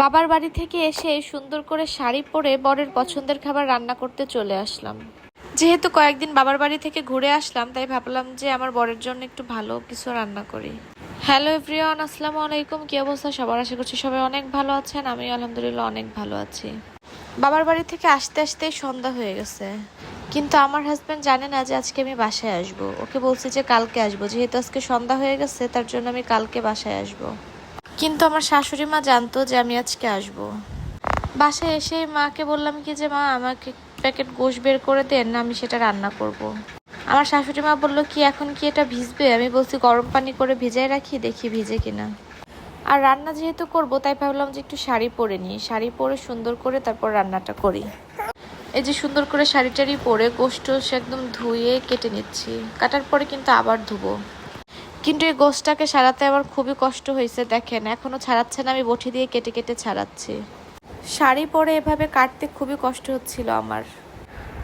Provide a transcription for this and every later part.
বাবার বাড়ি থেকে এসে সুন্দর করে শাড়ি পরে বরের পছন্দের খাবার রান্না করতে চলে আসলাম। যেহেতু কয়েকদিন বাবার বাড়ি থেকে ঘুরে আসলাম, তাই ভাবলাম যে আমার বরের জন্য একটু ভালো কিছু রান্না করি। হ্যালো এভরিওয়ান, আসসালামু আলাইকুম। কি অবস্থা সবার? আশা করছি সবাই অনেক ভালো আছেন। আমি আলহামদুলিল্লাহ অনেক ভালো আছি। বাবার বাড়ি থেকে আসতে আসতে সন্ধ্যা হয়ে গেছে, কিন্তু আমার হাজব্যান্ড জানে না যে আজকে আমি বাসায় আসব। ওকে বলছি যে কালকে আসবো, যেহেতু আজকে সন্ধ্যা হয়ে গেছে তার জন্য আমি কালকে বাসায় আসবো। কিন্তু আমার শাশুড়ি মা জানতো যে আমি আজকে আসব। বাসায় এসে মাকে বললাম কি যে মা, আমাকে প্যাকেট গোশ বের করে দেন, আমি সেটা রান্না করব। আমার শাশুড়ি মা বললো কি এখন কি এটা ভিজবে? আমি বলছি গরম পানি করে ভিজাই রাখি, দেখি ভিজে কিনা। আর রান্না যেহেতু করব, তাই ভাবলাম যে একটু শাড়ি পরে নিই, শাড়ি পরে সুন্দর করে তারপর রান্নাটা করি। এই যে সুন্দর করে শাড়ি টাড়ি পরে গোশট একদম ধুয়ে কেটে নিচ্ছি। কাটার পরে কিন্তু আবার ধুবো। কিন্তু এই গোশটাকে ছাড়াতে আমার খুবই কষ্ট হয়েছে। দেখেন এখনো ছাড়াচ্ছে না, আমি বটি দিয়ে কেটে কেটে ছাড়াচ্ছি। শাড়ি পরে এভাবে কাটতে খুবই কষ্ট হচ্ছিল আমার।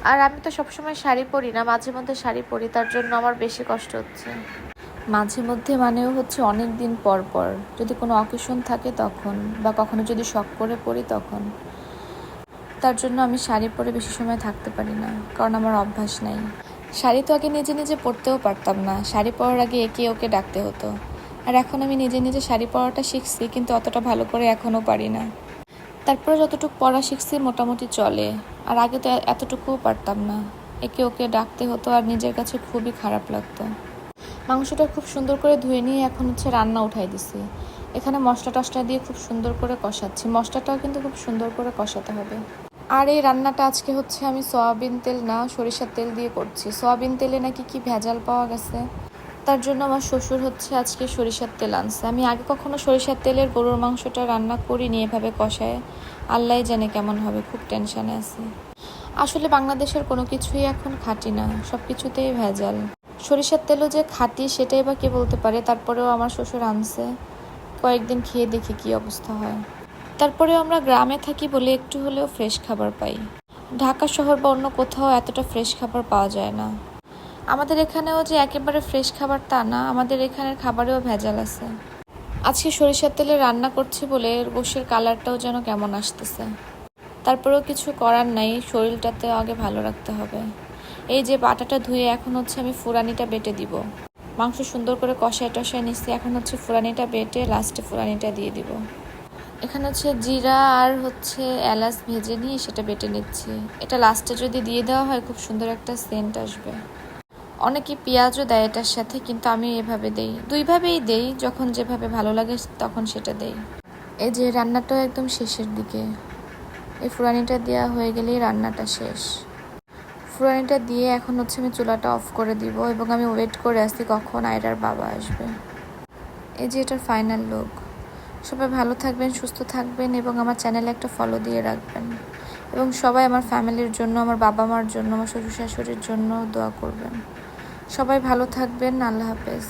আর আমি তো সবসময় শাড়ি পরি না, মাঝে মধ্যে শাড়ি পরি, তার জন্য আমার বেশি কষ্ট হচ্ছে। মাঝে মধ্যে মানেও হচ্ছে অনেক দিন পর পর, যদি কোনো অকেশন থাকে তখন, বা কখনো যদি শখ করে পরি তখন। তার জন্য আমি শাড়ি পরে বেশি সময় থাকতে পারি না, কারণ আমার অভ্যাস নাই। শাড়ি তো আগে নিজে নিজে পরতেও পারতাম না, শাড়ি পরার আগে একে ওকে ডাকতে হতো। আর এখন আমি নিজে নিজে শাড়ি পরাটা শিখছি, কিন্তু অতটা ভালো করে এখনও পারি না। তারপরে যতটুকু পড়া শিখছি মোটামুটি চলে। আর আগে তো এতটুকুও পারতাম না, একে ওকে ডাকতে হতো, আর নিজের কাছে খুবই খারাপ লাগতো। মাংসটা খুব সুন্দর করে ধুয়ে নিয়ে এখন হচ্ছে রান্না উঠাই দিছি। এখানে মশলা টশলা দিয়ে খুব সুন্দর করে কষাচ্ছি। মশলাটাও কিন্তু খুব সুন্দর করে কষাতে হবে। আর এই রান্নাটা আজকে হচ্ছে আমি সয়াবিন তেল না, সরিষার তেল দিয়ে করছি। সয়াবিন তেলে নাকি কি ভেজাল পাওয়া গেছে, তার জন্য আমার শ্বশুর হচ্ছে আজকে সরিষার তেল আনছে। আমি আগে কখনো সরিষার তেলের গরুর মাংসটা রান্না করিনি এভাবে কষায়। আল্লাহ জানে কেমন হবে, খুব টেনশনে আছি। আসলে বাংলাদেশের কোনো কিছুই এখন খাঁটি না, সব কিছুতেই ভেজাল। সরিষার তেলও যে খাঁটি সেটাই বা কে বলতে পারে। তারপরেও আমার শ্বশুর আনছে, কয়েকদিন খেয়ে দেখি কি অবস্থা হয়। তারপরেও আমরা গ্রামে থাকি বলে একটু হলেও ফ্রেশ খাবার পাই। ঢাকা শহর বা অন্য কোথাও এতটা ফ্রেশ খাবার পাওয়া যায় না। আমাদের এখানেও যে একেবারে ফ্রেশ খাবার তা না, আমাদের এখানের খাবারেও ভেজাল আছে। আজকে সরিষার তেলে রান্না করছি বলে গোশের কালারটাও যেন কেমন আসতেছে। তারপরেও কিছু করার নাই, শরীরটাতে আগে ভালো রাখতে হবে। এই যে বাটাটা ধুয়ে এখন হচ্ছে আমি ফুরানিটা বেটে দিব। মাংস সুন্দর করে কষায় টষায় নিচ্ছি, এখন হচ্ছে ফুরানিটা বেটে লাস্টে ফুরানিটা দিয়ে দিব। এখানে হচ্ছে জিরা আর হচ্ছে এলাচ ভেজে নিয়ে সেটা বেটে নিচ্ছি। এটা লাস্টে যদি দিয়ে দেওয়া হয় খুব সুন্দর একটা সেন্ট আসবে। অনেকে পেঁয়াজও দেয় এটার সাথে, কিন্তু আমি এভাবে দেই, দুইভাবেই দেই, যখন যেভাবে ভালো লাগে তখন সেটা দেই। এই যে রান্নাটাও একদম শেষের দিকে, এই ফুরানিটা দেওয়া হয়ে গেলেই রান্নাটা শেষ। ফুরানিটা দিয়ে এখন হচ্ছে আমি চুলাটা অফ করে দিব, এবং আমি ওয়েট করে আসি কখন আয়রার বাবা আসবে। এই যে এটার ফাইনাল লুক। সবাই ভালো থাকবেন, সুস্থ থাকবেন, এবং আমার চ্যানেলে একটা ফলো দিয়ে রাখবেন। এবং সবাই আমার ফ্যামিলির জন্য, আমার বাবা মার জন্য, আমার শ্বশুর শাশুড়ির জন্য দোয়া করবেন। সবাই ভালো থাকবেন। আল্লাহ হাফেজ।